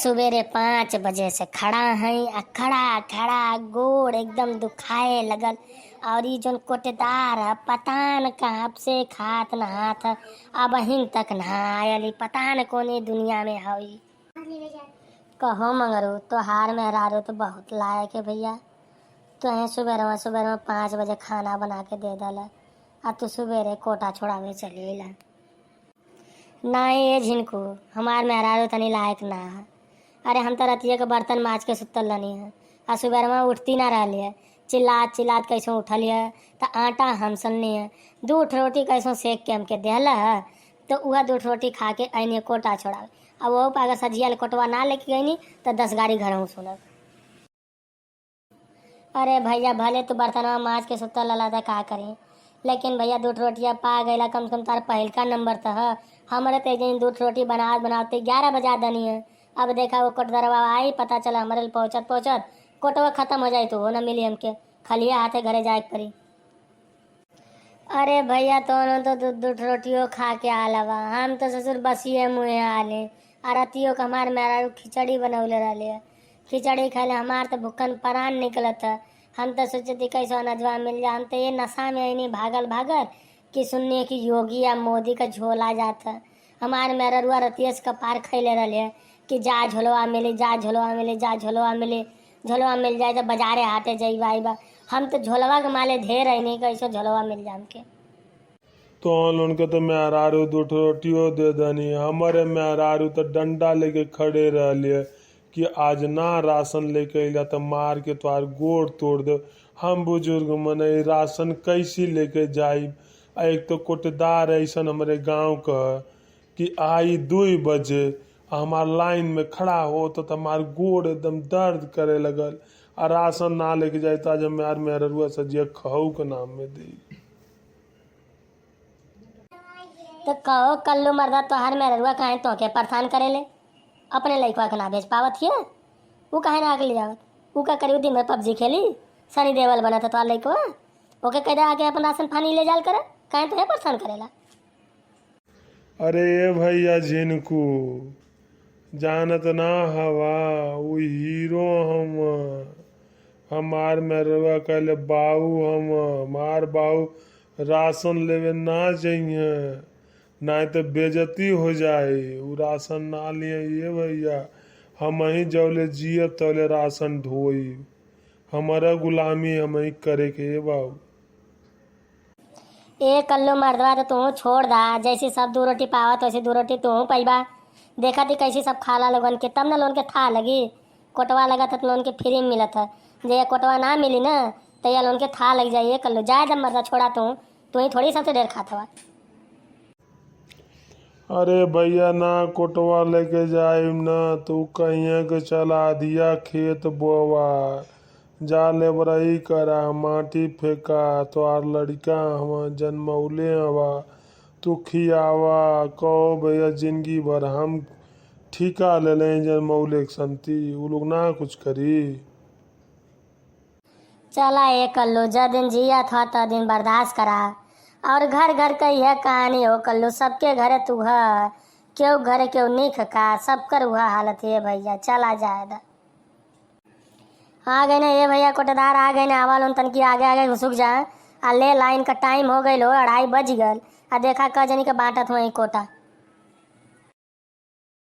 सवेरे 5 बजे से खड़ा हई आ खड़ा खड़ा गोड़ एकदम दुखाए लगल। और ई जोन कोटेदार है पता न कब से खात नहात है, अब हिन तक नहा आयल। पता न कौन दुनिया में हई। कहो मंगरू तोहार मेहरारू तो बहुत लायक है भैया। तुहें सुबह 5 बजे खाना बना के दे दल आ तू सवेरे कोटा छोड़ावे चलेला। ना ये झिनकू हमार मेहरारू तनी लायक ना है। अरे हम तो रतिया के बर्तन माज के सुतल रहनी है आ सुबह उठती ना रही है। चिल्लात चिल्लात कैसों उठल है तो आटा हम सननी है। 2 रोटी कैसों सेक के हमके देहला है तो वह 2 रोटी खा के अने कोटा छोड़ावे। अब वो अगर सजिया कोटवा ना लेके गई तो 10 गाड़ी घर हूँ सुनब। अरे भैया भले तो बर्तनवा माज के सुतल लला था का करें, लेकिन भैया 2 रोटियाँ पा गईला कम से कम तार पहलका नंबर तो है। हमारे तेज 2 रोटी बनाते 11 बजा दनी है। अब देखा वो कोटदरवा आई, पता चला हमारे पहुँचत कोटवा खत्म हो जाए तो वो न मिली हमके, खलिया हाथे घरे जाए पड़ी। अरे भैया तो 2 रोटियों खा के आलवा। हम तो ससुर बसिए मुँहे आले और रतियों का हमारे मेरा खिचड़ी बनौले रहे। खिचड़ी खाले हमार तो भुक्कन परान निकलत है। हम तो सोचे थी कैसे अनजवा मिल जाए। हम तो ये नशा में नहीं भागल कि सुनने की योगी या मोदी का झोला जाता। हमारे मेहरुआ रतियस का पार खैले रहे कि जा झोलवा मिले जा झोलवा मिले जा झोलवा मिले, झोलवा मिल जाए तो बाजारे हाटे जाइबा आइबा। हम तो झोलवा के माले ढेर है नहीं कैसे झोलवा मिल जाए हमके। तो उनके तो मेहरारू 2 रोटियों दे दनी। हमारे मेहरारू तो डंडा लेके खड़े रह कि आज ना राशन लेके अला तो मार के तोहार गोड़ तोड़ दे। हम बुजुर्ग मने राशन कैसे लेके जाइब। एक तो कोटेदार ऐसा हमारे गांव का कि आई 2 बजे हमार लाइन में खड़ा हो तो हमार गोड़ एकदम दर्द करे लगल। आ राशन ना लेके जाए तो आज हमार मेहरुआ सजिया खहू के नाम में दी। तो कहो कल्लू मर्दा तोहार मेहरुआ काहे तो के परेशान करेले। अपने लइकवा के ना भेज पावत हिय, वो काहे ना आके ले जावत। वो का करी दिन में पबजी खेली सनी देवल बना था तोहार लइकवा। ओके कह दे आके अपन राशन पानी ले जाल करे, काहे तो परेशान करेला। अरे ये भैया झिनकू जानत ना हवा वो हीरो हम। हमार मेहरुआ कहले बाऊ हम मार बाऊ राशन लेवे ना जाइए ना तो बेजती हो जाए। वो राशन ना लिए ये भैया हम ही जौले जियब तौले राशन ढोई। हमारा गुलामी हम ही करे के बाबू। ए कल्लू मर्दवा तो तू छोड़ दा। जैसे सब 2 रोटी पावत वैसे 2 रोटी तू पैबा। देखा थी कैसे सब खाला लोगन के तब ना लोन के था लगी। कोटवा लगा था तो लोन के फ्री में मिला था। जे कोटवा ना मिली ना तो यह लोन के था लग जाइए कल्लू। जाए दम मर्दा छोड़ा तू ही थोड़ी सबसे ढेर खाता हुआ। अरे भैया ना कोटवा लेके जाए ना तू कहिए के चला दिया खेत बोवा जा लेबरई करा माटी फेंका तोहार लड़का हम जन्मौले हवा तू खियावा। कहो भैया जिंदगी भर हम ठीका ले लें जन्मौले के संती वो लोग ना कुछ करी। चला ए कल्लू जा दिन जिया था तो दिन बर्दाश्त करा। और घर घर का यह कहानी हो कल्लू, सबके घरे तू है क्यों घरे क्यों नहीं खका सबकर हुआ हालत है भैया। चला जाएगा आ गए ना ये भैया कोटेदार आ गए ना। आवाल तन की आगे आगे घुसुक जा आ ले लाइन का टाइम हो गई लो 2:30 बज गल। आ देखा क जनी के बांटत हुआ कोटा।